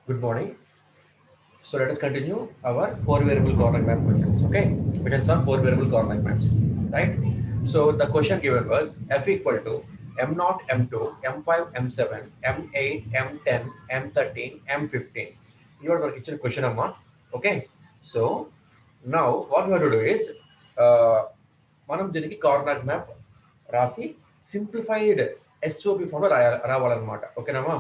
Good morning. So let us continue our four variable coordinate map questions. Okay, questions on four variable coordinate maps, right? So the question given was f equal to m0, m2, m5, m7, m8, m10, m13, m15. You are the kitchen question, amma. Okay. So now what we have to do is మనం దీనికి coordinate map రాసి simplified SOP ఫామ్లో రావాలన్నమాట. ఓకేనామా?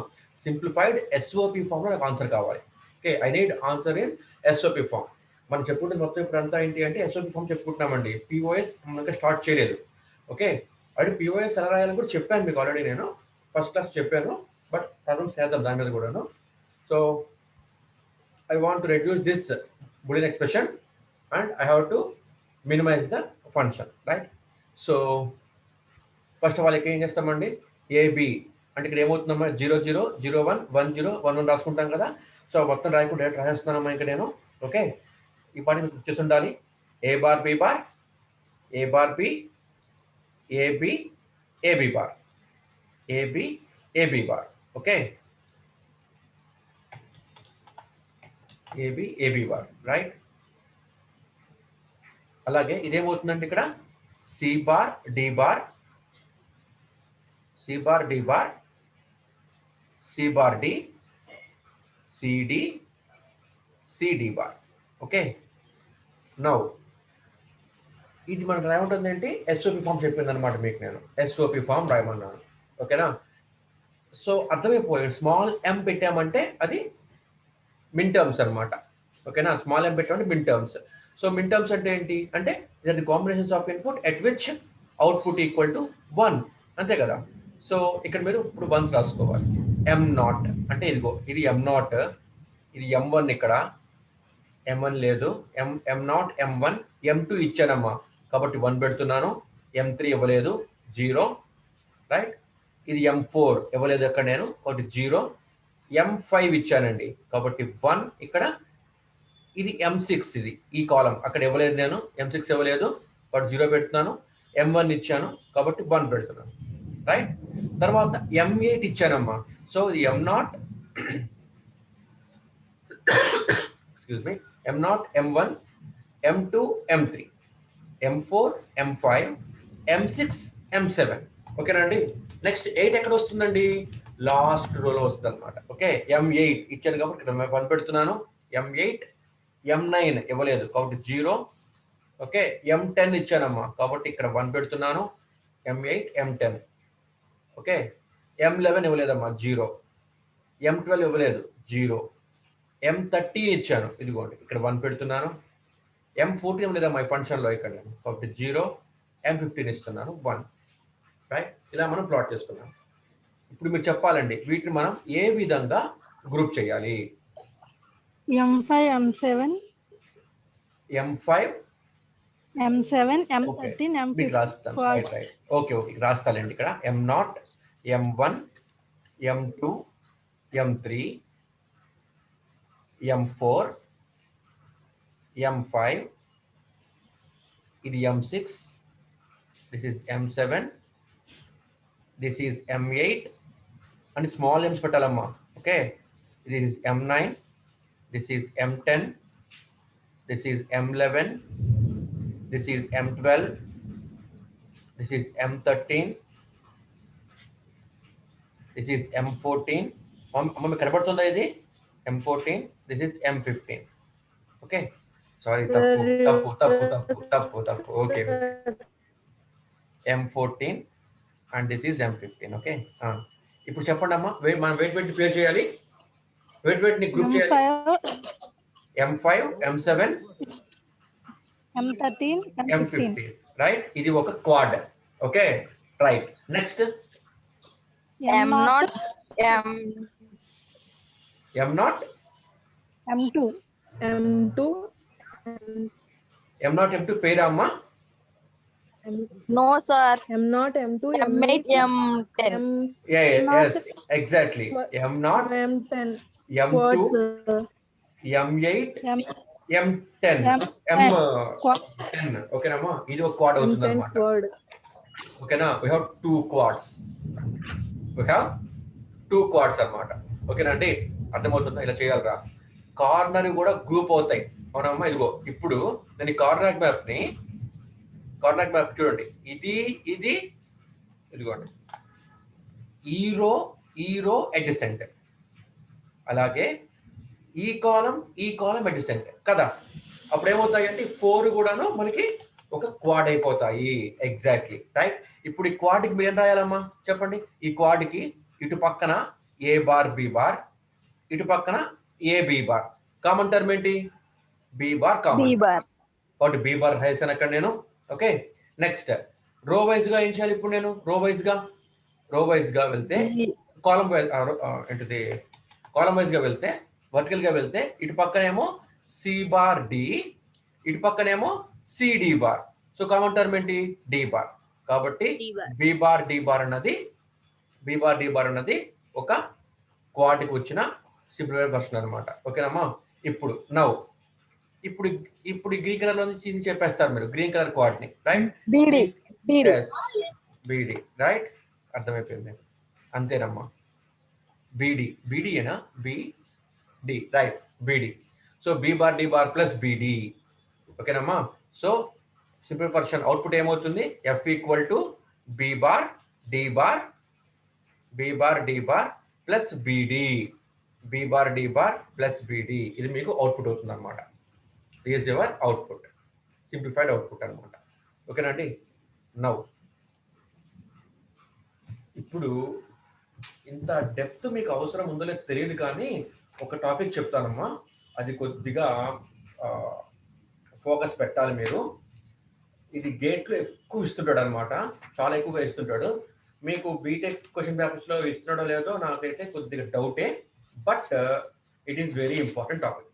Simplified SOP ఫామ్లో నాకు answer కావాలి. Okay, I need answer in SOP form. మనం చెప్పుకుంటే మొత్తం ఇప్పుడు అంతా ఏంటి అంటే ఎస్ఓపి ఫామ్ చెప్పుకుంటున్నామండి. పిఓఎస్ మనకి స్టార్ట్ చేయలేదు. ఓకే, అది పిఓఎస్ ఎలా రాయాలని కూడా చెప్పాను మీకు ఆల్రెడీ, నేను ఫస్ట్ క్లాస్ చెప్పాను. బట్ తర్వాత చేద్దాం దాని మీద కూడాను. So I want to reduce this boolean expression and I have to minimize the function, right? So first of all ఇక్కడ ఏం చేస్తామండి, ఏబి అంటే ఇక్కడ ఏమవుతుందమ్మా 00 01 10 11 రాసుకుంటాం కదా. సో మొత్తం రాయకుండా డైరెక్ట్ రాసేస్తున్నానమ్మా ఇక్కడ నేను. ఓకే, ఈ పాటి మీకు చేసి ఉండాలి. A bar B bar, A bar B, AB AB bar, AB AB bar. Okay, AB AB bar, right? అలాగే ఇదేమవుతుందండి ఇక్కడ C bar D bar, C bar D bar, C bar D, CD CD bar. Okay, now ఇది మనకు రాయమంటుంది ఏంటి, SOP form చెప్పింది అనమాట మీకు. నేను ఎస్ఓపి ఫామ్ రాయమన్నాను. ఓకేనా? సో అర్థమైపోయింది. స్మాల్ ఎం పెట్టామంటే అది మిన్ టర్మ్స్ అనమాట. ఓకేనా? స్మాల్ ఎం పెట్టామంటే minterms. So minterms అంటే ఏంటి అంటే the combinations of input at which output equal to 1, అంతే కదా. సో ఇక్కడ మీరు ఇప్పుడు వన్స్ రాసుకోవాలి. m0 అంటే ఇదిగో ఇది m0, ఇది m1, ఇక్కడ m1 లేదు, m0 m1 m2 ఇచ్చానమ్మా కాబట్టి 1 పెడుతున్నాను. m3 ఇవ్వలేదు, 0, రైట్? ఇది m4 ఇవ్వలేదు అక్కడ నేను కాబట్టి 0, m5 ఇచ్చానండి కాబట్టి 1 ఇక్కడ. ఇది m6, ఇది ఈ కాలం అక్కడ ఇవ్వలేదు నేను, m6 ఇవ్వలేదు కాబట్టి 0 పెడుతున్నాను. m1 ఇచ్చాను కాబట్టి 1 పెడుతున్నాను, రైట్? తర్వాత m8 ఇచ్చానమ్మా. సో ఇది m0 excuse me, m0 m1 m2 m3 m4 m5 m6 m7. ఓకేనండి. నెక్స్ట్ 8 ఎక్కడ వస్తుందండి, లాస్ట్ రోలో వస్తుంది అనమాట. ఓకే, m8 ఇచ్చాను కాబట్టి ఇక్కడ 1 పెడుతున్నాను. m8 m9 ఇవ్వలేదు కాబట్టి 0. ఓకే, m10 ఇచ్చానమ్మా కాబట్టి ఇక్కడ 1 పెడుతున్నాను. m8 m10. Okay, m11 ఇవ్వలేదమ్మా, 0. m12 ఇవ్వలేదు, 0. m13 ఇచ్చాను, ఇదిగోండి ఇక్కడ 1 పెడుతున్నాను. m14 ఇవ్వలేదమ్మా ఈ ఫంక్షన్లో ఇక్కడ నేను కాబట్టి 0. m15 ఇస్తున్నాను, 1, రైట్? ఇలా మనం ప్లాట్ చేసుకున్నాం. ఇప్పుడు మీరు చెప్పాలండి వీటిని మనం ఏ విధంగా గ్రూప్ చేయాలి. m5 m7 m5 m7 m13 మీకు రాస్తాను, రైట్ రైట్. ఓకే ఓకే, రాస్తానండి ఇక్కడ m0 m1 m2 m3 m4 m5, ఇది m6, this is m7, this is m8 and small m's పెట్టాలమ్మా. Okay, this is m9, this is m10, this is m11, this is m12, this is m13, this is m14. అమ్మ మీకు కనబడుతుందా ఇది m14, this is m15. Okay, sorry, తప్పు. Okay, m14 and this is m15. Okay, ఇప్పుడు చెప్పండి అమ్మా, మనం weight play చేయాలి. వెయిట్ ని గ్రూప్ చేయాలి. m5 m7 m13 m15, రైట్? ఇది ఒక quad. Okay, right. Next m0 m0 m2 పేరా అమ్మా? No, sir. m0 m2 M8, M10. Yes, exactly. m0 m10 m2 m8 m10 m10. ఓకేనమ్మా, ఇది ఒక క్వాడ్ అవుతుంది అన్నమాట. ఓకేనా? we have two quads అన్నమాట. ఓకేనా అండి? అర్థమవుతుందా? ఇలా చేయాలిరా. కార్నర్ కూడా గ్రూప్ అవుతాయి. అవునమ్మా, ఇదిగో ఇప్పుడు నేను కార్నర్ మ్యాప్ చూడండి, ఇది ఇది ఇదిగోండి, ఈ రో అడ్జసెంట్, అలాగే ఈ కాలం అడ్జసెంట్ కదా. అప్పుడు ఏమవుతాయి అంటే 4 కూడాను మనకి ఒక క్వాడ్ అయిపోతాయి. Exactly right. ఇప్పుడు ఈ క్వాడ్కి మీరు ఏం రాయాలమ్మా చెప్పండి? ఈ క్వాడ్కి ఇటు పక్కన ఏ బార్ బి బార్, ఇటు పక్కన A B bar. Common term ఏంటి? B bar B common. bar. కాబట్టి బి బార్ రాసాను అక్కడ నేను. ఓకే, నెక్స్ట్ రో వైజ్ గా ఏం చేయాలి ఇప్పుడు నేను? రో వైజ్ గా వెళ్తే కాలం వైజ్ ఏంటిది, కాలం వైజ్ గా వెళ్తే, వర్టికల్ గా వెళ్తే ఇటు పక్కనేమో సి బార్ డి, ఇటు పక్కనేమో CD bar. So common term ఏంటి? D bar. కాబట్టి బి బార్ డి బార్ అన్నది ఒక క్వాడ్కి వచ్చిన సింప్లిఫైడ్ వర్షన్ అనమాట. ఓకేనమ్మా. ఇప్పుడు ఇప్పుడు గ్రీన్ కలర్ లో నుంచి చెప్పేస్తారు మీరు, గ్రీన్ కలర్ క్వాడ్ ని, రైట్? BD. బీడి రైట్, అర్థమైపోయింది. అంతేనమ్మా. బీడి ఏనా? BD right, BD. So B bar D bar plus BD. ఓకేనమ్మా. సో సింపుల్ వర్షన్ అవుట్పుట్ ఏమవుతుంది? F equal to B bar D bar plus BD, B bar D bar plus BD. ఇది మీకు output అవుతుంది అనమాట. Is your output, simplified output అనమాట. ఓకేనండి. Now ఇప్పుడు ఇంత డెప్త్ మీకు అవసరం ఉందో లేదో తెలియదు, కానీ ఒక టాపిక్ చెప్తానమ్మా, అది కొద్దిగా ఫోకస్ పెట్టాలి మీరు. ఇది గేట్లో ఎక్కువ ఇస్తుంటాడు అనమాట, చాలా ఎక్కువగా ఇస్తుంటాడు. మీకు బీటెక్ క్వశ్చన్ పేపర్స్ లో ఇస్తున్నాడో లేదో నాకైతే కొద్దిగా డౌటే, but it is very important topic.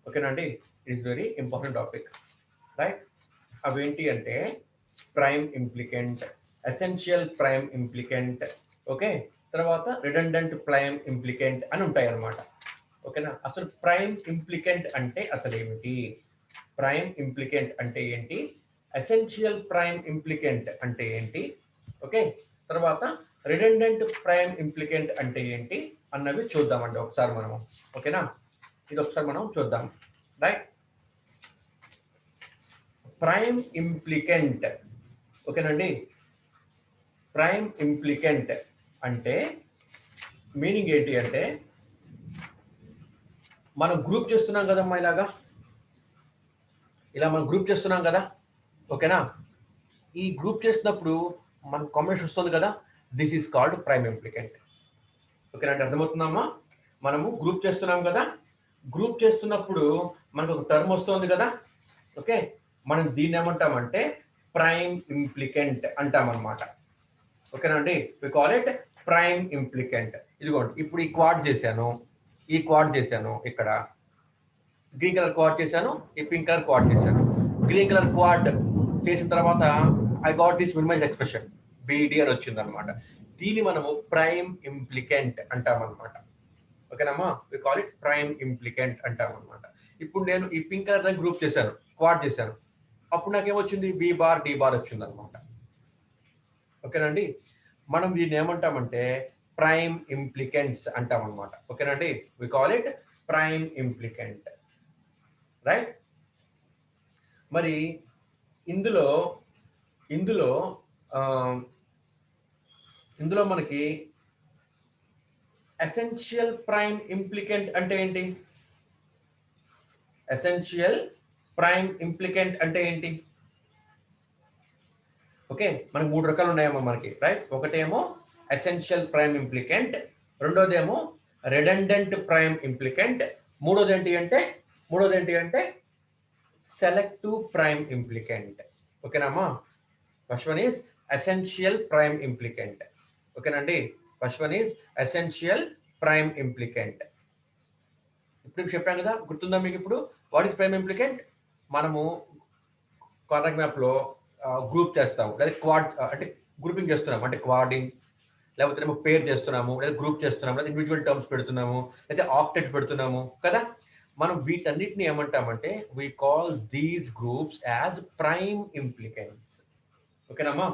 ఓకేనండి, it is very important topic, right? అవేంటి అంటే prime implicant, essential prime implicant, okay, తర్వాత రిడెండెంట్ ప్రైమ్ ఇంప్లికెంట్ అని ఉంటాయి అన్నమాట. ఓకేనా? అసలు ప్రైమ్ ఇంప్లికెంట్ అంటే అసలు ఏమిటి, ప్రైమ్ ఇంప్లికెంట్ అంటే ఏంటి, ఎసెన్షియల్ ప్రైమ్ ఇంప్లికెంట్ అంటే ఏంటి, ఓకే, తర్వాత రిడెండెంట్ ప్రైమ్ ఇంప్లికెంట్ అంటే ఏంటి అన్నవి చూద్దామండి ఒకసారి మనము. ఓకేనా? ఇది ఒకసారి మనం చూద్దాం, రైట్? ప్రైమ్ ఇంప్లికెంట్, ఓకేనండి. ప్రైమ్ ఇంప్లికెంట్ అంటే మీనింగ్ ఏంటి అంటే, మనం గ్రూప్ చేస్తున్నాం కదమ్మా, ఇలా మనం గ్రూప్ చేస్తున్నాం కదా. ఓకేనా? ఈ గ్రూప్ చేసినప్పుడు మన కాంబినేషన్ వస్తుంది కదా, దిస్ ఈస్ కాల్డ్ ప్రైమ్ ఇంప్లికెంట్. ఓకేనా అండి, అర్థమవుతుందమ్మా? మనము గ్రూప్ చేస్తున్నాం కదా, గ్రూప్ చేస్తున్నప్పుడు మనకు ఒక టర్మ్ వస్తుంది కదా. ఓకే, మనం దీన్ని ఏమంటామంటే ప్రైమ్ ఇంప్లికెంట్ అంటామన్నమాట. ఓకేనా అండి, we call it prime implicant. ఇదిగోండి, ఇప్పుడు ఈ క్వాడ్ చేశాను, ఇక్కడ గ్రీన్ కలర్ క్వాడ్ చేశాను, ఈ పింక్ కలర్ క్వాడ్ చేశాను. గ్రీన్ కలర్ క్వాడ్ చేసిన తర్వాత I got this minimize expression BD అని వచ్చింది అనమాట. దీన్ని మనము ప్రైమ్ ఇంప్లికెంట్ అంటామన్నమాట. ఓకేనమ్మా, we call it prime implicant అంటామన్నమాట. ఇప్పుడు నేను ఈ పింక్ కలర్ గ్రూప్ చేశాను, క్వాడ్ చేశాను, అప్పుడు నాకేమొచ్చింది? బి బార్ డి బార్ వచ్చింది అనమాట. ఓకేనండి, మనం దీన్ని ఏమంటామంటే ప్రైమ్ ఇంప్లికెంట్స్ అంటాం అనమాట. ఓకేనండి, we call it prime implicant, right? మరి ఇందులో మనకి ఎసెన్షియల్ ప్రైమ్ ఇంప్లికెంట్ అంటే ఏంటి? ఎసెన్షియల్ ప్రైమ్ ఇంప్లికెంట్ అంటే ఏంటి? ఓకే, మనకి 3 రకాలు ఉన్నాయమ్మా మనకి, రైట్? ఒకటేమో ఎసెన్షియల్ ప్రైమ్ ఇంప్లికెంట్, రెండోదేమో రిడెండెంట్ ప్రైమ్ ఇంప్లికెంట్, మూడోది ఏంటి అంటే సెలెక్టివ్ ప్రైమ్ ఇంప్లికెంట్. ఓకేనమ్మా? First one is essential prime implicant. ఓకేనండి, first one is essential prime implicant. ఇప్పుడు చెప్పాను కదా, గుర్తుందా మీకు? ఇప్పుడు వాట్ ఈస్ ప్రైమ్ ఇంప్లికెంట్? మనము కాంటాక్ట్ మ్యాప్ లో గ్రూప్ చేస్తాము, లేదా క్వాడ్ అంటే గ్రూపింగ్ చేస్తున్నాము, అంటే క్వాడింగ్, లేకపోతే ఏమో పేర్ చేస్తున్నాము, లేదా గ్రూప్ చేస్తున్నాము, లేదా ఇండివిజువల్ టర్మ్స్ పెడుతున్నాము, లేదా ఆక్టెట్ పెడుతున్నాము కదా. మనం వీటన్నిటిని ఏమంటామంటే we call these groups as prime implicants. ఓకేనమ్మా,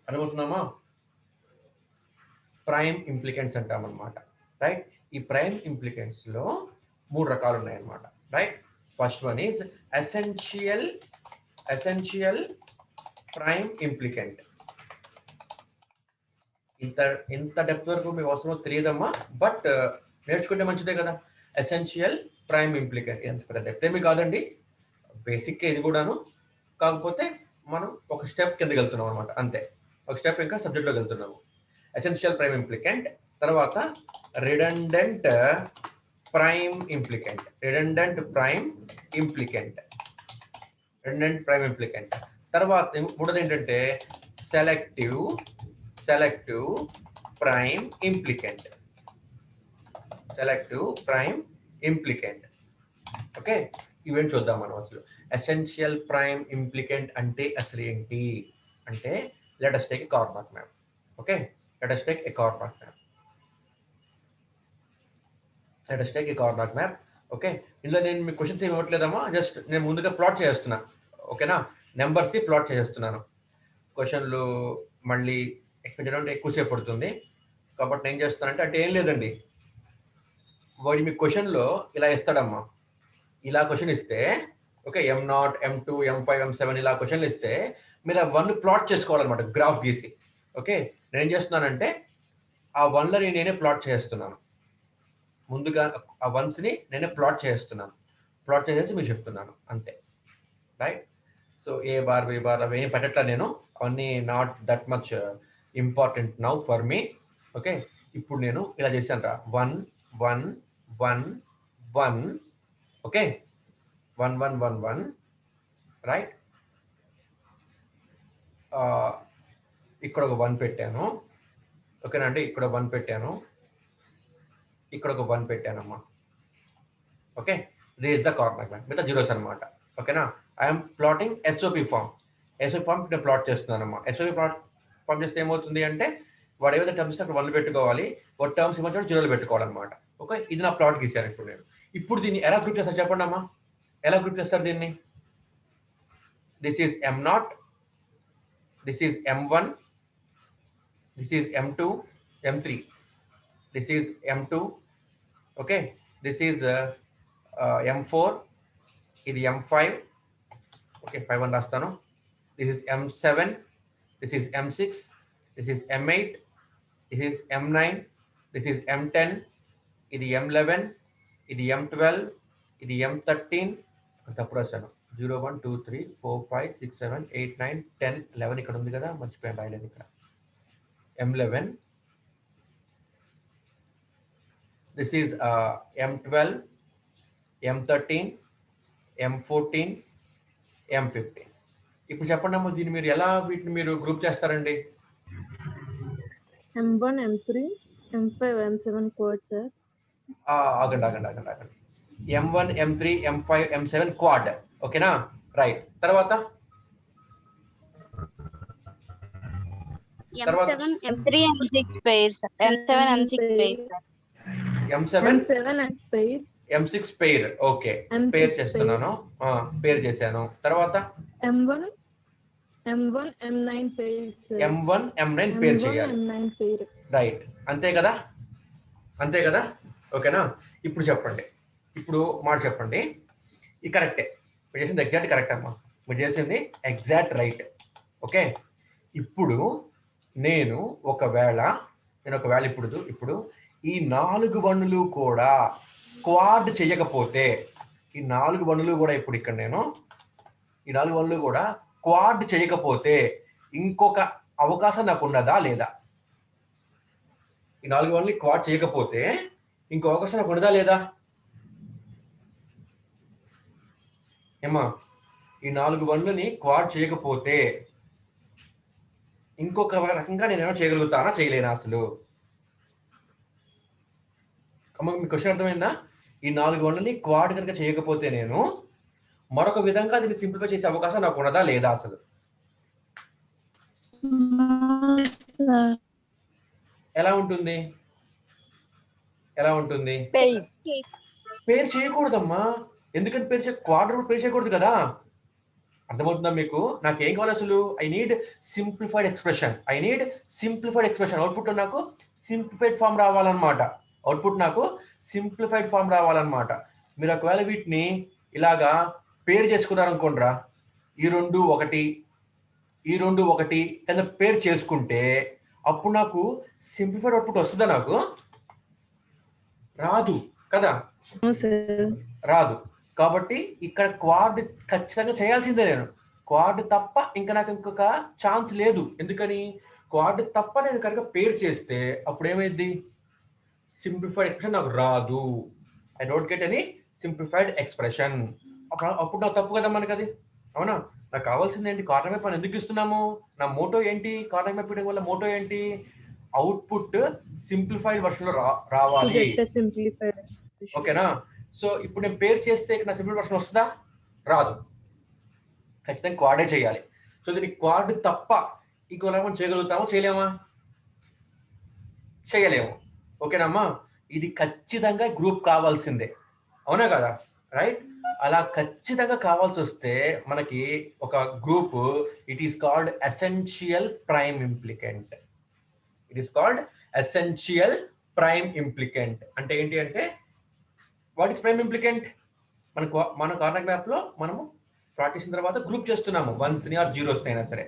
అర్థమవుతుందమ్మా? ప్రైమ్ ఇంప్లికెంట్స్ అంటామన్నమాట, రైట్? ఈ ప్రైమ్ ఇంప్లికెంట్స్ లో 3 రకాలు ఉన్నాయన్నమాట, right? First one is essential prime implicant. ఇంత డెప్త్ వరకు మీకు అవసరం తెలియదమ్మా, బట్ నేర్చుకుంటే మంచిదే కదా. ఎసెన్షియల్ ప్రైమ్ ఇంప్లికెంట్ ఎంత పెద్ద డెప్త్ ఏమి కాదండి, బేసిక్ ఇది కూడాను. కాకపోతే మనం ఒక స్టెప్ కిందకి వెళ్తున్నాం అనమాట, అంతే. ఒక స్టెప్ ఇంకా సబ్జెక్ట్లోకి వెళ్తున్నాము. ఎసెన్షియల్ ప్రైమ్ ఇంప్లికెంట్, తర్వాత రిడండెంట్ ప్రైమ్ ఇంప్లికెంట్. తర్వాత మూడోది ఏంటంటే సెలెక్టివ్ ప్రైమ్ ఇంప్లికెంట్. ఓకే, ఇవేంటి చూద్దాం మనం అసలు. ఎసెన్షియల్ ప్రైమ్ ఇంప్లికెంట్ అంటే అసలు ఏంటి అంటే, let us take a Karnack map. Okay, let us take a Karnack map. Okay, ఇందులో నేను మీ క్వశ్చన్స్ ఏమి ఇవ్వట్లేదమ్మా, జస్ట్ నేను ముందుగా ప్లాట్ చేస్తున్నా. ఓకేనా, నెంబర్స్కి ప్లాట్ చేస్తున్నాను. క్వశ్చన్లు మళ్ళీ ఎక్స్ప్లెయిన్ చేయడం అంటే ఎక్కువసేపు పడుతుంది, కాబట్టి నేను చేస్తానంటే అంటే ఏం లేదండి, వాడి మీ క్వశ్చన్లో ఇలా ఇస్తాడమ్మా. ఇలా క్వశ్చన్ ఇస్తే, okay, M0, M2, M5, M7 ఇలా క్వశ్చన్లు ఇస్తే మీరు ఆ 1 ప్లాట్ చేసుకోవాలన్నమాట, గ్రాఫ్ గీసి. ఓకే, నేనేం చేస్తున్నానంటే ఆ 1లని నేనే ప్లాట్ చేస్తున్నాను. ముందుగా ఆ 1స్ని నేనే ప్లాట్ చేసేసి మీకు చెప్తున్నాను, అంతే, రైట్? సో ఏ బార్ బి బార్ అవి ఏం పెట్టట్లా నేను, అవన్నీ not that much important now for me. Okay, ఇప్పుడు నేను ఇలా చేశాను రా, 1 1 1 1. Okay, 1 1 1 1, right? ఇక్కడ ఒక 1 పెట్టాను. ఓకేనా అండి, ఇక్కడ 1 పెట్టాను, ఇక్కడ ఒక 1 పెట్టానమ్మా. Okay, this is the Karnaugh map with zeros అనమాట. ఓకేనా, ఐఎమ్ ప్లాటింగ్ ఎస్ఓపి ఫామ్ నేను ప్లాట్ చేస్తున్నానమ్మా. ఎస్ఓపి ఫామ్ చేస్తే ఏమవుతుంది అంటే, వాడు ఏదైతే టర్మ్స్ అక్కడ 1 పెట్టుకోవాలి, ఒక టర్మ్స్ ఏమో జీరోలు పెట్టుకోవాలన్నమాట. ఓకే, ఇది నా ప్లాట్ గీసాను ఇప్పుడు నేను. ఇప్పుడు దీన్ని ఎలా గ్రూప్ చేస్తారు చెప్పండి అమ్మా, ఎలా గ్రూప్ చేస్తారు దీన్ని? This is M0, this is M1, this is M2, M3, this is M2. Okay, this is M4, ఇది M5. ఓకే, 5 అని రాస్తాను. This is M7, this is M6, this is M8, this is M9, this is M10, ఇది M11, ఇది M12, ఇది M13. తప్పుడు రాశాను, 0 1 2 3 4 5 6 7 8 9 10 11 ఇక్కడ ఉంది కదా, మర్చిపోయాను రాయలేదు ఇక్కడ. M11, this is M12, M13, M14, M15. ఇప్పుడు చెప్పండి అమ్మ, దీన్ని మీరు ఎలా వీటిని మీరు గ్రూప్ చేస్తారండి? M1, M3, M5, M7 quad, sir. ఆగండి. M1, M3, M5, M7 quad. ఓకేనా, రైట్. తర్వాత M7, M3, M6 pairs. M7, M6 pairs. M7 and pair. M6 pair. Okay, pair చేస్తున్నాను, పేర్ చేశాను. తర్వాత M1, M9 pair, sir. M1, M9 పేర్ చేయాలి, M9 pair. Right? అంతే కదా. ఓకేనా, ఇప్పుడు చెప్పండి, ఇప్పుడు మాట చెప్పండి. ఇది కరెక్టే, మీరు చేసింది ఎగ్జాక్ట్ కరెక్ట్ అమ్మా, మీరు చేసింది ఎగ్జాక్ట్ రైట్. ఓకే, ఇప్పుడు నేను ఒకవేళ ఇప్పుడు ఈ 4 వన్నులు కూడా క్వాడ్ చేయకపోతే, ఈ 4 వన్నులు కూడా ఇప్పుడు ఇక్కడ నేను ఈ 4 వన్నులు కూడా క్వాడ్ చేయకపోతే ఇంకొక అవకాశం నాకు ఉన్నదా లేదా? ఈ 4 వన్నులు క్వాడ్ చేయకపోతే ఇంకో అవకాశం నాకు ఉన్నదా లేదా? ఏమా, ఈ 4 వన్లని క్వాడ్ చేయకపోతే ఇంకొక రకంగా నేను ఏమైనా చేయగలుగుతానా, చేయలేనా అసలు? మీ క్వశ్చన్ అర్థమైందా? ఈ 4 వన్లని క్వాడ్ కనుక చేయకపోతే నేను మరొక విధంగా దీన్ని సింప్లిఫై చేసే అవకాశం నాకు ఉన్నదా లేదా అసలు? ఎలా ఉంటుంది? పేరు చేయకూడదమ్మా. ఎందుకంటే క్వాడ్ పేరు చేయకూడదు కదా. అర్థమవుతుందా మీకు? నాకు ఏం కావాలి అసలు? I need simplified expression. Output నాకు సింప్లిఫైడ్ ఫామ్ రావాలన్నమాట. అవుట్పుట్ నాకు సింప్లిఫైడ్ ఫామ్ రావాలన్నమాట. మీరు ఒకవేళ వీటిని ఇలాగా పేరు చేసుకున్నారు అనుకోండిరా, ఈ రెండు ఒకటి కింద పేరు చేసుకుంటే అప్పుడు నాకు సింప్లిఫైడ్ అవుట్పుట్ వస్తుందా? నాకు రాదు కదా, No, sir. రాదు. కాబట్టి ఇక్కడ క్వాడ్ ఖచ్చితంగా చేయాల్సిందే నేను. క్వాడ్ తప్ప ఇంకా నాకు ఇంకొక ఛాన్స్ లేదు. ఎందుకని? క్వాడ్ తప్ప నేను కనుక పేరు చేస్తే అప్పుడు ఏమైంది? సింప్లిఫైడ్ ఎక్స్ప్రెషన్ నాకు రాదు. I don't get any simplified expression. అప్పుడు నాకు తప్పు కదా మనకి అది, అవునా? నాకు కావాల్సింది ఏంటి? కార్నర్ మ్యాప్ మనం ఎందుకు ఇస్తున్నాము? నా మోటో ఏంటి? కార్నర్ మ్యాప్ ఇవ్వడం వల్ల మోటో ఏంటి? అవుట్పుట్ సింప్లిఫైడ్ వర్షన్ లో To రావాలి. get a simplified expression. ఓకేనా? సో ఇప్పుడు నేను పేరు చేస్తే నా సింపుల్ వర్షన్ వస్తుందా? రాదు. ఖచ్చితంగా క్వాడే చేయాలి. సో దీనికి క్వాడ్ తప్ప ఇంకో మనం చేయగలుగుతామో చేయలేమా? చేయలేము. ఓకేనమ్మా? ఇది ఖచ్చితంగా గ్రూప్ కావాల్సిందే, అవునా కదా? రైట్? అలా ఖచ్చితంగా కావాల్సి వస్తే మనకి ఒక group, it is called essential prime implicant. It is called essential prime ఇంప్లికెంట్. అంటే ఏంటి అంటే, వాట్ ఈస్ ప్రైమ్ ఇంప్లికెంట్? మన కార్నర్ మ్యాప్ లో మనము ప్లాట్ చేసిన తర్వాత గ్రూప్ చేస్తున్నాము, వన్స్ ని ఆర్ జీరోస్ అయినా సరే.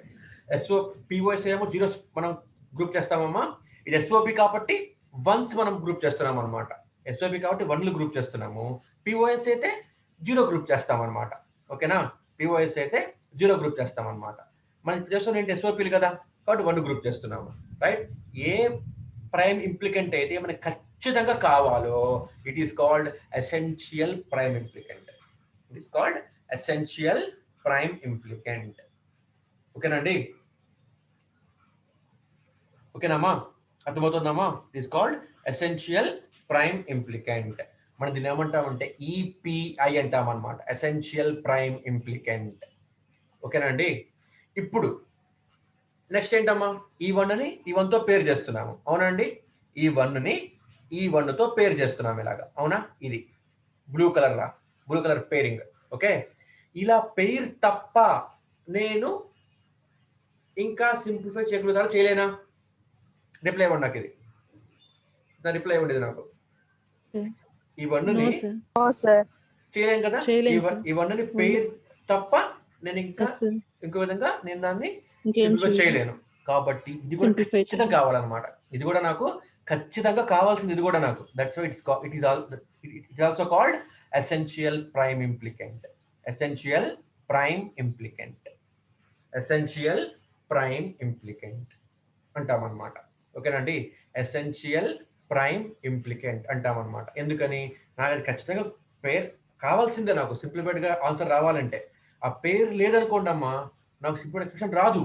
పిఓఎస్ ఏమో జీరోస్ మనం గ్రూప్ చేస్తామమ్మా. ఇది ఎస్ఓపి కాబట్టి వన్స్ మనం గ్రూప్ చేస్తున్నాం అనమాట. ఎస్ఓపి కాబట్టి వన్లు గ్రూప్ చేస్తున్నాము. పిఓఎస్ అయితే జీరో గ్రూప్ చేస్తాం అనమాట. ఓకేనా? పిఓఎస్ అయితే జీరో గ్రూప్ చేస్తాం అనమాట. మనం చేస్తున్న ఏంటి? ఎస్ఓపీలు కదా, కాబట్టి వన్ గ్రూప్ చేస్తున్నాము. రైట్? ఏ ప్రైమ్ ఇంప్లికెంట్ అయితే మనకి ఖచ్చితంగా కావాలో it is called essential prime implicant. It is called essential prime implicant. ఓకేనండి? ఓకేనమ్మా? అర్థమవుతుందమ్మా? It is called essential prime implicant. మనం దీన్ని ఏమంటామంటే ఈపిఐ అంటాం అనమాట, ఎసెన్షియల్ ప్రైమ్ ఇంప్లికెంట్. ఓకేనండి? ఇప్పుడు నెక్స్ట్ ఏంటమ్మా? ఈ వన్ని ఈ వన్తో పేరు చేస్తున్నాము, అవునండి? ఈ వన్ని ఈ వన్తో పేరు చేస్తున్నాము ఇలాగా, అవునా? ఇది blue colour blue colour pairing. Okay, ఇలా పేరు తప్ప నేను ఇంకా సింప్లిఫై చేయగలుగుతారా? చేయలేనా? రిప్లై ఇవ్వండి నాకు. ఇది నా రిప్లై ఇవ్వండి నాకు. ఈ వన్ని No, sir. No, sir. చేయలేం కదా. చేయలేం, sir. ఈ వన్ని పేరు తప్ప నేను ఇంకా Yes, sir. ఇంకో విధంగా నేను దాన్ని ఇంకేం సింప్లిఫై చేయలేం. చేయలేను. కాబట్టి ఇది కూడా Simplify ఖచ్చితంగా కావాలన్నమాట. ఇది కూడా నాకు ఖచ్చితంగా కావాల్సింది. ఇది కూడా నాకు, that's why it is also called essential prime implicant. Essential prime implicant. Essential prime implicant అంటామన్నమాట. ఓకేనండి? ఎసెన్షియల్ ప్రైమ్ ఇంప్లికెంట్ అంటామన్నమాట. ఎందుకని? నాకు అది ఖచ్చితంగా పేరు కావాల్సిందే. నాకు సింప్లిఫైడ్ గా ఆన్సర్ రావాలంటే ఆ పేరు లేదనుకోండి అమ్మా, నాకు సింపుల్ ఎక్స్ప్రెషన్ రాదు.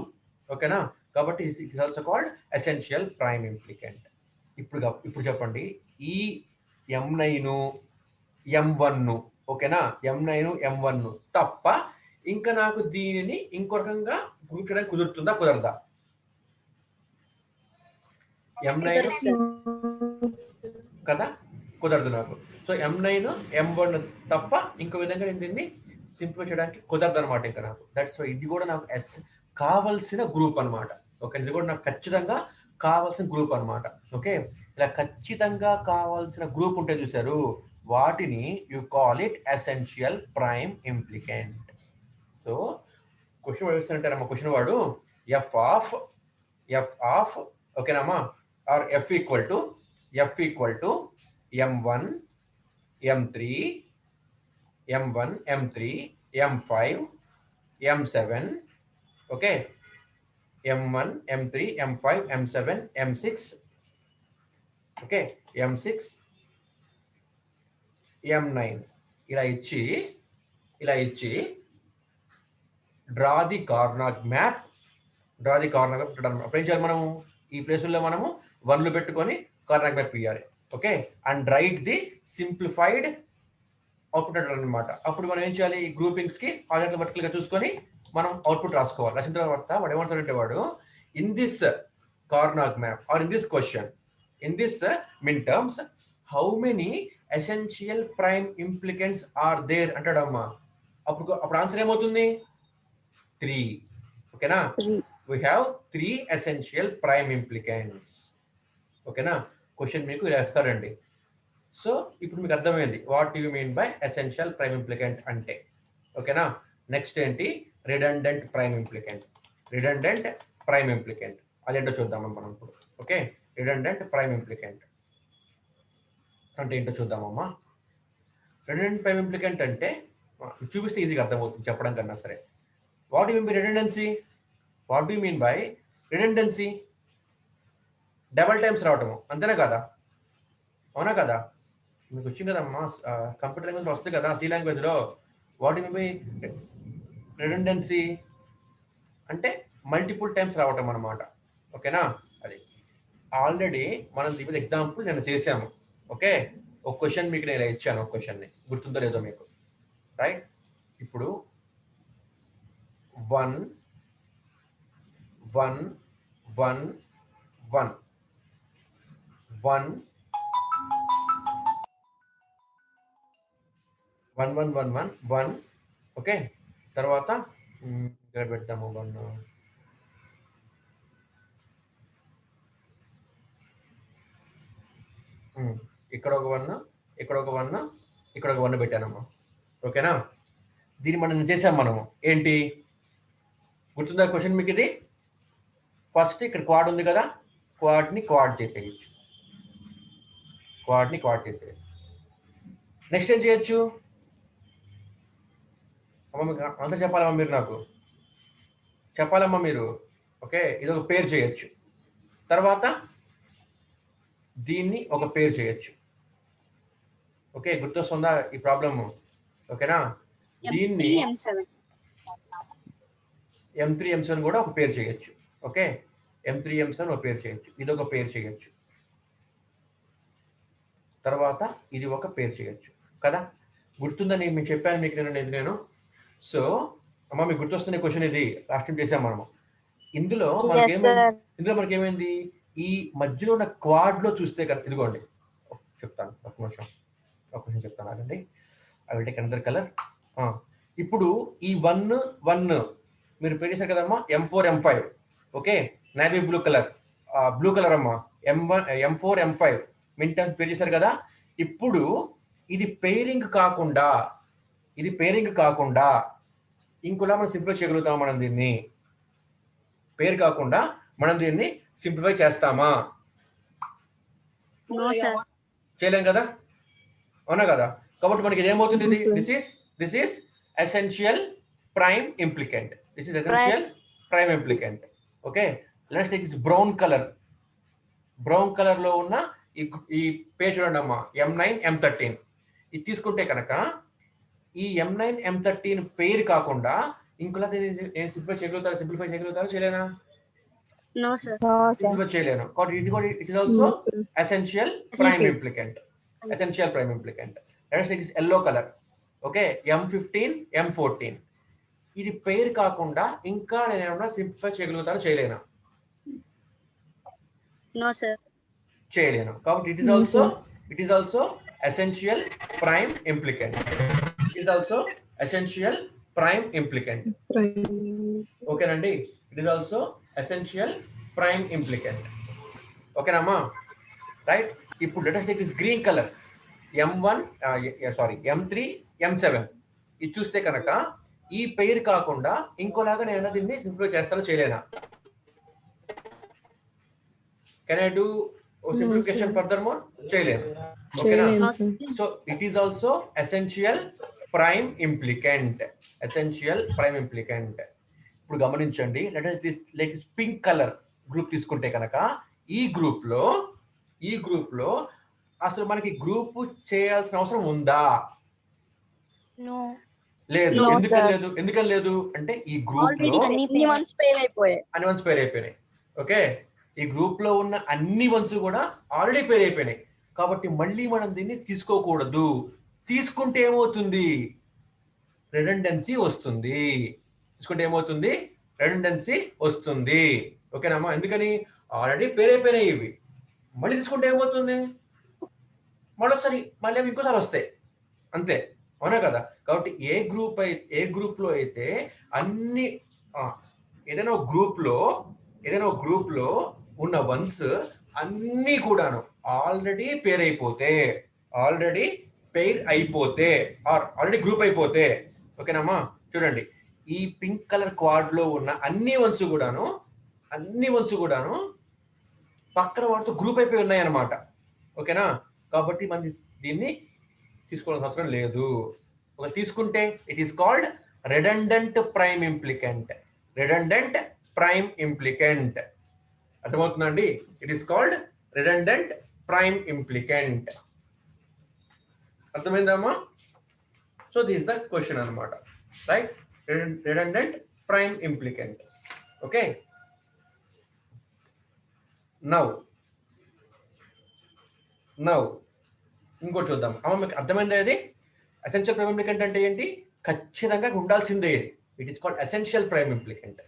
ఓకేనా? కాబట్టి it is also called essential prime implicant. ఇప్పుడు చెప్పండి, ఈ M9 M1, ఓకేనా? M9 M1 తప్ప ఇంకా నాకు దీనిని ఇంకో రకంగా గ్రూప్ చేయడానికి కుదురుతుందా? కుదరదా? M9 కదా, కుదరదు నాకు. సో M9 M1 తప్ప ఇంకో విధంగా నేను దీన్ని సింప్లిఫై చేయడానికి కుదరదు అనమాట ఇంకా నాకు. దట్స్ వై ఇది కూడా నాకు కావలసిన గ్రూప్ అనమాట. ఓకే, ఇది కూడా నాకు ఖచ్చితంగా కావాల్సిన గ్రూప్ అనమాట. ఓకే, ఇలా ఖచ్చితంగా కావాల్సిన గ్రూప్ ఉంటే చూసారు, వాటిని you call it essential prime implicant. So question వేస్తానంటారమ్మా, క్వశ్చన్ వాడు ఎఫ్ ఆఫ్ ఓకేనమ్మా, or F equal to M1 M3 M5 M7. Okay, M1 M3 M5 M7 M6. Okay, M6 M9 ఇలా ఇచ్చి డ్రా ది కార్నర్ మ్యాప్. అప్పుడు ఏం చేయాలి? మనము ఈ ప్లేసుల్లో మనము వన్లు పెట్టుకొని కార్నర్ మ్యాప్ ఇవ్వాలి. Okay, and right the simplified output అనమాట. అప్పుడు మనం ఏం చేయాలి? ఈ గ్రూపింగ్స్ కి హారిజాంటల్ వర్టికల్ గా చూసుకొని మనం అవుట్పుట్ రాసుకోవాలి. రాసిన తర్వాత వాడు ఏమంటాడంటే, వాడు in this Karnaugh map or in this question, in this min terms, how many essential prime implicants are there అంటాడమ్మా. అప్పుడు ఆన్సర్ ఏమవుతుంది? 3. ఓకేనా? 3. We have 3 essential prime implicants. ఓకేనా? క్వశ్చన్ మీకు ఇలా ఇస్తారండి, సో ఇప్పుడు మీకు అర్థమైంది what you mean by essential prime ఇంప్లికెంట్ అంటే. ఓకేనా? నెక్స్ట్ ఏంటి? Redundant prime ఇంప్లికెంట్. రిడండెంట్ ప్రైమ్ ఇంప్లికెంట్ అదేంటో చూద్దాం మనం ఇప్పుడు. ఓకే, రిడండెంట్ ప్రైమ్ ఇంప్లికెంట్ అంటే ఏంటో చూద్దామమ్మా. రిడండెంట్ ప్రైమ్ ఇంప్లికెంట్ అంటే చూపిస్తే ఈజీగా అర్థమవుతుంది చెప్పడం కన్నా సరే. What you mean by redundancy? What you mean by redundancy? Double times రావటము, అంతేనా కదా? అవునా కదా? మీకు వచ్చింది కదమ్మా, కంప్యూటర్ లాంగ్వేజ్ వస్తుంది కదా, సి లాంగ్వేజ్లో. What you mean by redundancy అంటే మల్టిపుల్ టైమ్స్ రావటం అన్నమాట. ఓకేనా? అది ఆల్రెడీ మనం దీని మీద ఎగ్జాంపుల్ నేను చేశాము. ఓకే, ఒక క్వశ్చన్ మీకు నేను ఇచ్చాను, ఒక క్వశ్చన్ని గుర్తుందో లేదో మీకు, రైట్? ఇప్పుడు 1 1 1 1 1 1 1 1 1 1. ఓకే, తర్వాత ఇక్కడ పెడతాము 1. ఇక్కడ ఒక 1, ఇక్కడ ఒక 1, ఇక్కడ ఒక 1 పెట్టానమ్మా. ఓకేనా? దీన్ని మనం చేసాం మనము. ఏంటి గుర్తుందా క్వశ్చన్ మీకు? ఇది ఫస్ట్ ఇక్కడ క్వాడ్ ఉంది కదా, క్వాడ్ని క్వాడ్ చేసేయచ్చు. క్వాడ్ని క్వాడ్ చేసేయచ్చు. నెక్స్ట్ ఏం చేయొచ్చు అమ్మ? మీకు అంతా చెప్పాలమ్మా, మీరు నాకు చెప్పాలమ్మా మీరు. ఓకే, ఇది ఒక పేరు చేయొచ్చు. తర్వాత దీన్ని ఒక పేరు చేయొచ్చు. ఓకే, గుర్తొస్తుందా ఈ ప్రాబ్లమ్? ఓకేనా? దీన్ని M3 M7 కూడా ఒక పేరు చేయొచ్చు. ఓకే, M3 M7 ఒక పేరు చేయొచ్చు, ఇది ఒక పేరు చేయొచ్చు, తర్వాత ఇది ఒక పేరు చేయొచ్చు కదా. గుర్తుందని మీకు చెప్పాను మీకు నేను. సో అమ్మ మీకు గుర్తొస్తున్న క్వశ్చన్ ఇది లాస్ట్ టైం చేసాం మనము. ఇందులో మనకేమైంది? ఈ మధ్యలో ఉన్న క్వాడ్ లో చూస్తే కదా, ఇదిగోండి చెప్తాను, ఒక నిమిషం చెప్తాను ఆగండి. I will take another colour. ఇప్పుడు ఈ 1 1 మీరు పేరు చేశారు కదమ్మా, M4 M5. Okay, navy blue colour అమ్మా, M1 M4 M5 మింటన్ పేరు చేశారు కదా. ఇప్పుడు ఇది పేరింగ్ కాకుండా ఇంకోలా మనం సింప్లిఫై చేయగలుగుతామా? మనం దీన్ని పేరు కాకుండా మనం దీన్ని సింప్లిఫై చేస్తామా? చేయలేం కదా, అవునా కదా? కాబట్టి మనకి ఇదేమవుతుంది? This is essential prime implicant. Okay, let's take this brown colour లో ఉన్న ఈ పేజ్ చూడండి అమ్మా, M9 M13. ఇది తీసుకుంటే కనుక ఈ M9 M13 పేరు కాకుండా ఇంకోలా నేను సింప్లిఫై చేయగలుగుతారా చేయలేనా? సింప్లిఫై చేయలేను. కాబట్టి ఇది కూడా it is also essential prime ఇంప్లికెంట్. Let's take this yellow colour. Okay, M15 M14. ఇది పేరు కాకుండా ఇంకా నేను ఏమన్నా సింప్లిఫై చేయగలుగుతారా చేయలేనా? చేయలేను. కాబట్టి it is also essential prime implicant. ఓకేనండి, it is also essential prime implicant. ఓకేనమ్మా, రైట్? ఇప్పుడు let us take this green colour M3 M7. ఇది చూస్తే కనుక ఈ పేరు కాకుండా ఇంకోలాగా నేను దీన్ని సింప్లిఫై చేస్తానో చేయలేనా? Can I do simplification further more? చేయలేను. ఓకేనా? So it is also essential prime implicant. ఇప్పుడు గమనించండి, లైక్ పింక్ కలర్ గ్రూప్ తీసుకుంటే కనుక ఈ గ్రూప్ లో అసలు మనకి గ్రూప్ చేయాల్సిన అవసరం ఉందా? లేదు. ఎందుకని లేదు అంటే ఈ గ్రూప్ లో అన్ని వన్స్ పేర్ అయిపోయినాయి. ఓకే, ఈ గ్రూప్ లో ఉన్న అన్ని వన్స్ కూడా ఆల్రెడీ పేర్ అయిపోయినాయి. కాబట్టి మళ్ళీ మనం దీన్ని తీసుకోకూడదు. తీసుకుంటే ఏమవుతుంది? రెడెండెన్సీ వస్తుంది. ఓకేనమ్మా? ఎందుకని? ఆల్రెడీ పేర్ అయిపోయినాయి ఇవి. మళ్ళీ తీసుకుంటే ఏమవుతుంది? మళ్ళీ అవి ఇంకోసారి వస్తాయి, అంతే. అవునా కదా? కాబట్టి ఏ గ్రూప్ లో అయితే అన్ని ఏదైనా ఒక గ్రూప్ లో ఉన్న వన్స్ అన్ని కూడాను ఆల్రెడీ పేర్ అయిపోతే ఆల్రెడీ పెయిర్ అయిపోతే ఆర్ ఆల్రెడీ గ్రూప్ అయిపోతే, ఓకేనమ్మా. చూడండి, ఈ పింక్ కలర్ క్వాడ్ లో ఉన్న అన్ని వన్స్ కూడాను పక్కన వాటితో గ్రూప్ అయిపోయి ఉన్నాయి అన్నమాట. ఓకేనా? కాబట్టి మనం దీన్ని తీసుకోవాల్సిన అవసరం లేదు. ఒక తీసుకుంటే it is called redundant prime implicant. redundant prime implicant. అర్థమవుతుందండి? It is called redundant prime implicant. అర్థమైందమ్మా? సో దిస్ ద క్వశ్చన్ అన్నమాట, right? redundant prime implicant. Okay, now ఇంకోటి చూద్దాం. అమ్మ మీకు అర్థమైందా? ఇది ఎసెన్షియల్ ప్రైమ్ ఇంప్లికెంట్ అంటే ఏంటి? ఖచ్చితంగా ఉండాల్సిందే ఇది. It is called essential prime ఇంప్లికెంట్.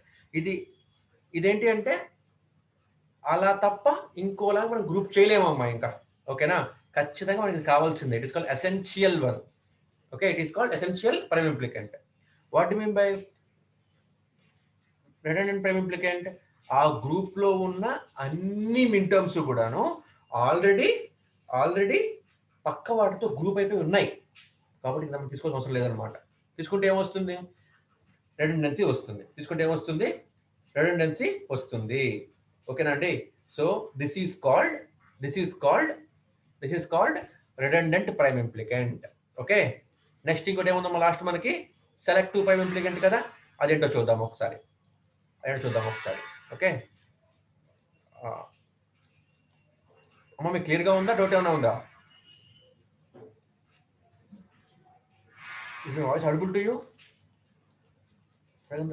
ఇదేంటి అంటే అలా తప్ప ఇంకోలాగా మనం గ్రూప్ చేయలేమమ్మా ఇంకా. ఓకేనా? ఖచ్చితంగా మనకి కావాల్సిందే. It is called essential one. Okay, it is called essential prime ఇంప్లికెంట్. What do mean by redundant prime ఇంప్లికెంట్? ఆ గ్రూప్ లో ఉన్న అన్ని మిన్ టర్మ్స్ కూడాను ఆల్రెడీ పక్క వాటితో గ్రూప్ అయిపోయి ఉన్నాయి. కాబట్టి మనం తీసుకోవాల్సిన అవసరం లేదనమాట. తీసుకుంటే ఏమొస్తుంది? రెడెండెన్సీ వస్తుంది. తీసుకుంటే ఏమొస్తుంది? రెడెండెన్సీ వస్తుంది. ఓకేనా అండి? So this is called redundant prime implicant. Okay, next ఇంకోటి ఏముందమ్మా లాస్ట్ మనకి? సెలెక్టివ్ ప్రైమ్ ఇంప్లికెంట్ కదా. అదేంటో చూద్దాం ఒకసారి. ఓకే అమ్మ, మీకు క్లియర్గా ఉందా? డౌట్ ఏమైనా ఉందా? ఇది వాయిస్ అడుగుల్ టు యూ.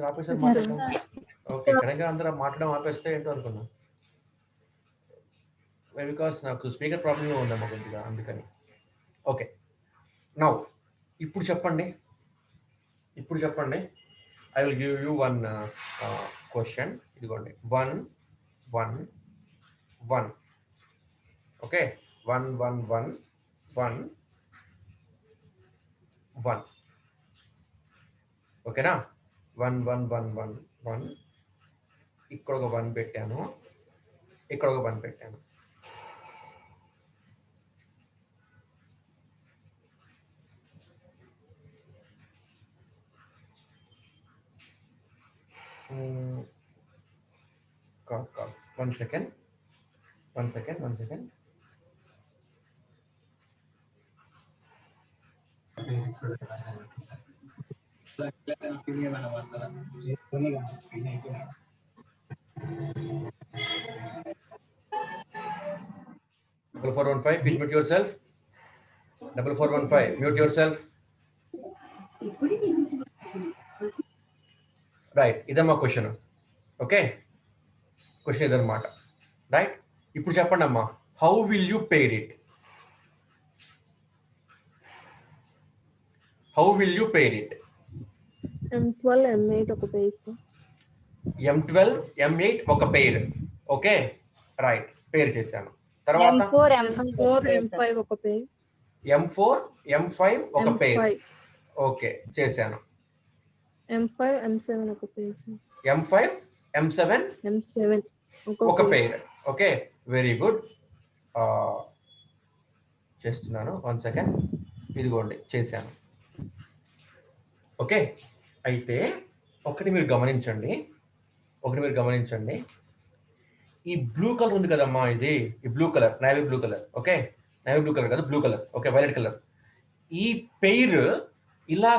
ఆపేసారు మాట్లాడడం. ఓకే, సడన్గా అందరూ మాట్లాడడం ఆపేస్తే ఏంటో అనుకున్నా. బికాస్ నాకు స్పీకర్ ప్రాబ్లమ్గా ఉందమ్మా కొద్దిగా, అందుకని. ఓకే, నౌ ఇప్పుడు చెప్పండి. I will give you one question. ఇదిగోండి, 1 1 1. ఓకే, 1 1 1 1 1. ఓకేనా? 1 1 1 1 1. ఇక్కడ ఒక 1 పెట్టాను, ఇక్కడ ఒక 1 పెట్టాను. One second. Double 415, please mute yourself. 4415, mute yourself. Right, ఇదమ్మా క్వశ్చన్. ఓకే, క్వశ్చన్ ఇదన్నమాట. రైట్, ఇప్పుడు చెప్పండి అమ్మా, how will you pair it? M12 M8 ఒక పేజ్. M12 M8 ఒక పేర్. ఓకే, రైట్, పేర్ చేశాను. తర్వాత M4 M5 ఒక పేజ్. M4 M5 ఒక పేర్. ఓకే, చేశాను. M5 M7 ఒక పేజ్. M5 M7 ఒక పేర్. Okay, very good. చేస్తున్నాను, 1 సెకండ్. ఇదిగోండి, చేశాను. ఓకే, అయితే ఒకటి మీరు గమనించండి. ఈ బ్లూ కలర్ ఉంది కదమ్మా, ఈ blue colour, navy blue colour. Okay, navy blue colour కదా, blue colour. Okay, violet colour. ఈ పెయిర్ ఇలా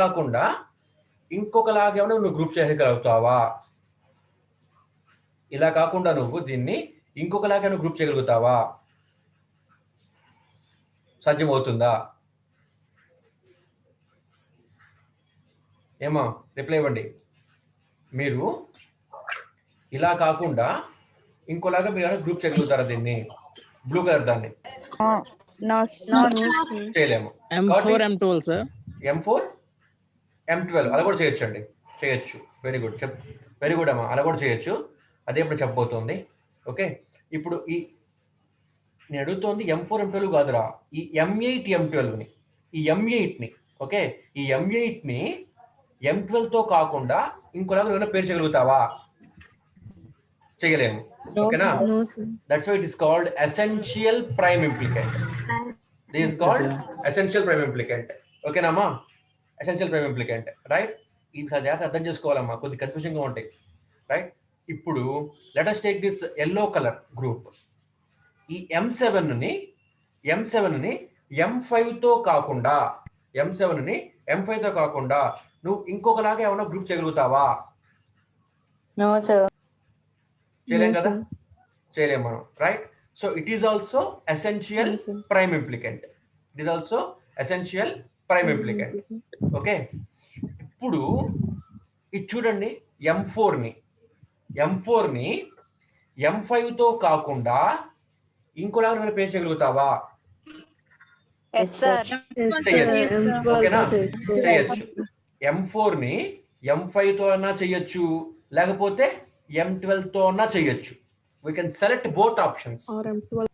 కాకుండా ఇంకొకలాగేమైనా నువ్వు గ్రూప్ చేయగలుగుతావా? ఇలా కాకుండా నువ్వు దీన్ని ఇంకొకలాగా గ్రూప్ చేయగలుగుతావా? సాధ్యమవుతుందా? ఏమా, రిప్లై ఇవ్వండి. మీరు ఇలా కాకుండా ఇంకోలాగా మీరు గ్రూప్ చేయగలుగుతారా దీన్ని? బ్లూ కలర్ దాన్ని చేయలేము. M4 M12 అలా కూడా చేయొచ్చు. వెరీ గుడ్ అమ్మా, అలా కూడా చేయొచ్చు. అదే ఇప్పుడు చెప్పబోతోంది. ఓకే, ఇప్పుడు నేను అడుగుతోంది M4 M12 కాదురా, ఈ M8 M12ని. ఓకే, ఈ M8ని M12తో కాకుండా ఇంకోలాగా ఏమైనా పేరు చేయగలుగుతావా? చేయలేము. No, ఓకేనా? sir. No, sir. That's why it is called essential prime implicant. This is called essential prime implicant. ఓకేనామా? Essential prime implicant, right? ఇది జాగ్రత్త అర్థం చేసుకోవాలమ్మా, కొద్ది కన్ఫ్యూజన్ గా ఉంటాయి, రైట్? ఇప్పుడు let us take this yellow colour group. ఈ M7 ని M5 తో కాకుండా M5 తో కాకుండా నువ్వు ఇంకొకలాగా ఏమైనా గ్రూప్ చేయగలుగుతావా? No, sir. చేయలేం No, కదా, sir. చేయలేం మనం, right? So it is also essential No, sir. Prime implicant. It is also essential prime implicant. Okay, ఇప్పుడు ఇది చూడండి, M4 ని M5 తో కాకుండా ఇంకోలాగా నువ్వు పేరు చేయగలుగుతావా? Yes, sir. Yes, sir. చేయొచ్చు. M12 ఓకేనా? చేయొచ్చు. చేయొచ్చు. M4 ని M5 తో అన్నా చేయొచ్చు, లేకపోతే M12 తో అన్నా చేయొచ్చు. We can select both options. Or M12.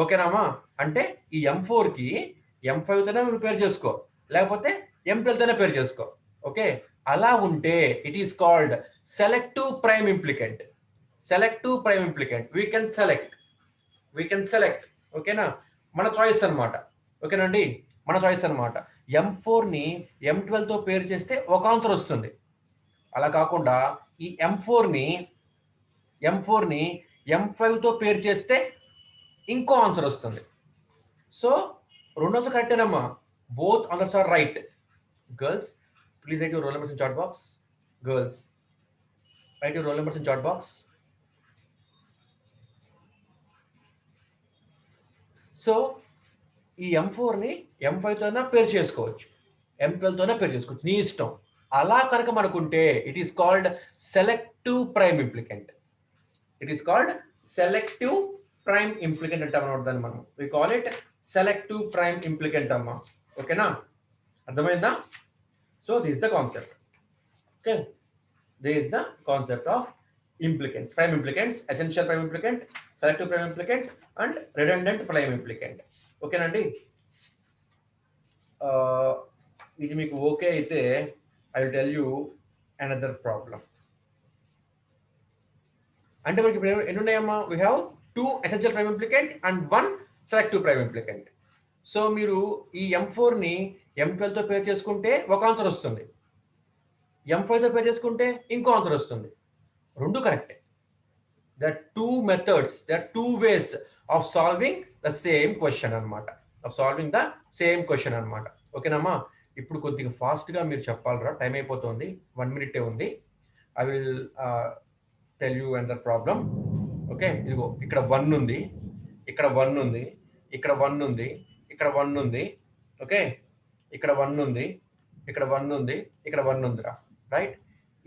ఓకేనామా? అంటే ఈ M4 కి M5 తోనే నువ్వు పేరు చేసుకో, లేకపోతే M12 తోనే పేరు చేసుకో. ఓకే, అలా ఉంటే it is called selective prime ఇంప్లికెంట్. Selective prime ఇంప్లికెంట్ we can select. ఓకేనా? మన చాయిస్ అన్నమాట. ఓకేనండి, మన చాయిస్ అన్నమాట. M4 ని M12 తో పేరు చేస్తే ఒక ఆన్సర్ వస్తుంది. అలా కాకుండా ఈ M4 ని M5 తో పేరు చేస్తే ఇంకో ఆన్సర్ వస్తుంది. సో రెండోది కరెక్టేనమ్మా, both answers are right. Girls, please write your roll numbers in chat box. Girls, write your roll numbers in chat box. So ఈ M4 ని M5 తోనే పేరు చేసుకోవచ్చు, M12 తోనే పేరు చేసుకోవచ్చు, నీ ఇష్టం. అలా కనుక మనకుంటే it is called selective prime implicant. It is called selective prime implicant అంటాం అన్నమాట దాన్ని మనం. We call it selective prime implicant అమ్మా. ఓకేనా? అర్థమైందా? So this the concept. Okay, this is the concept of implicants, prime implicants, essential prime implicant, selective prime implicant and redundant prime implicant. ఓకేనండి? ఇది మీకు ఓకే అయితే I will tell you another problem. అంటే మనకి ఇప్పుడు ఎన్ని ఉన్నాయమ్మా? We have 2 essential prime implicant and 1 selective prime implicant. So మీరు ఈ M4 ని M12 తో పేరు చేసుకుంటే ఒక ఆన్సర్ వస్తుంది, M5 తో పేరు చేసుకుంటే ఇంకో ఆన్సర్ వస్తుంది. రెండు కరెక్టే. There are 2 methods, there are 2 ways of solving the same question అన్నమాట. ఓకేనమ్మా? ఇప్పుడు కొద్దిగా ఫాస్ట్ గా మీరు చెప్పాలరా, టైం అయిపోతుంది, 1 minute ఉంది. I will tell you under problem. Okay, ఇదిగో ఇక్కడ 1 ఉంది, ఇక్కడ 1 ఉంది, ఇక్కడ 1 ఉంది, ఇక్కడ 1 ఉంది. ఓకే, ఇక్కడ 1 ఉంది, ఇక్కడ 1 ఉంది, ఇక్కడ 1 ఉందిరా, రైట్?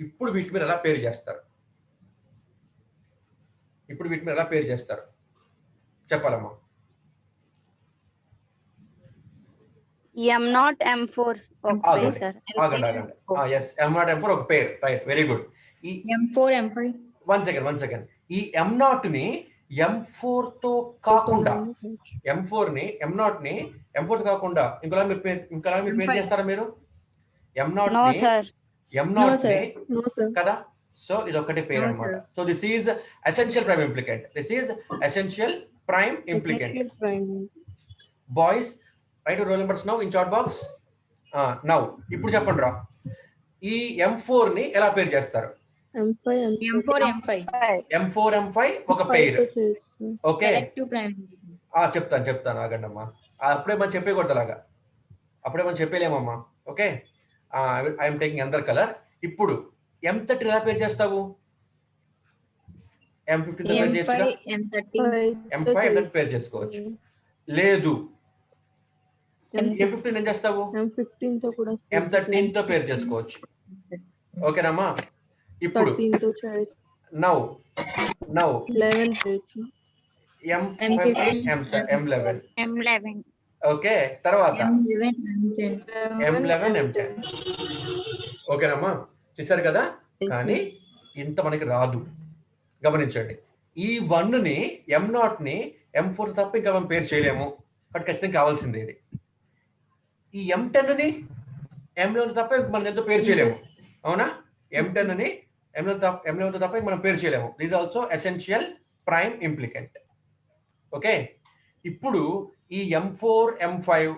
ఇప్పుడు వీటి మీద ఎలా పేరు చేస్తారు? చెప్పాలమ్మా. M0, M4 ఒక pair, sir. ఆగండి. ఎస్, M0, M4 ఒక పేర్, రైట్, వెరీ గుడ్. ఈ M4, M5. One second. ఈ M0 ని M4 తో కాకుండా, M0 ని M4 తో కాకుండా ఇంకోలా మీరు పేరు చేస్తారా మీరు? M0 No, ని sir. No, sir. No, sir. కదా? సో ఇది ఒకటే పేరు No, అన్నమాట. sir. So this is essential prime implicant. Essential prime. Boys, write roll numbers now in chat box. Now ఇప్పుడు చెప్పండి రా, ఈ M4 ని ఎలా పేరు చేస్తారు? M5, M4, M5. M4, M5 ఒక పేరు. Okay, Selective prime. చెప్తాను ఆగండి అమ్మా. అప్పుడే మనం చెప్పేకూడదు అలాగా, అప్పుడే మనం చెప్పలేమమ్మా. ఓకే, ఐఎమ్ టేకింగ్ అందర్ కలర్. ఇప్పుడు M30 ఎలా పేరు చేస్తావు? M15 తో పేరు చేయొచ్చుగా? M30. M5 M30 పేరు చేసుకోవచ్చు. లేదు, M15 ఏం చేస్తావు? M15 తో కూడా M13 తో పేరు చేసుకోవచ్చు. ఓకేనమ్మా? ఇప్పుడు 13 తో చేయొచ్చు. నౌ 11 చేయొచ్చు. M15 M11. M11. ఓకే, తర్వాత M11, M10. M11 M10. ఓకేనమ్మా? చూసారు కదా? కానీ ఇంత మనకి రాదు, గమనించండి. ఈ 1 ని M0 ని M4 తప్ప ఇంకా మనం పేరు చేయలేము, కాబట్టి ఖచ్చితంగా కావాల్సిందే ఇది. ఈ M10 ని M11 తప్ప మనం ఎంతో పేరు చేయలేము, అవునా? M10 ని M11 తప్ప మనం పేరు చేయలేము. This also essential prime implicant. Okay, ఇప్పుడు ఈ M4 M5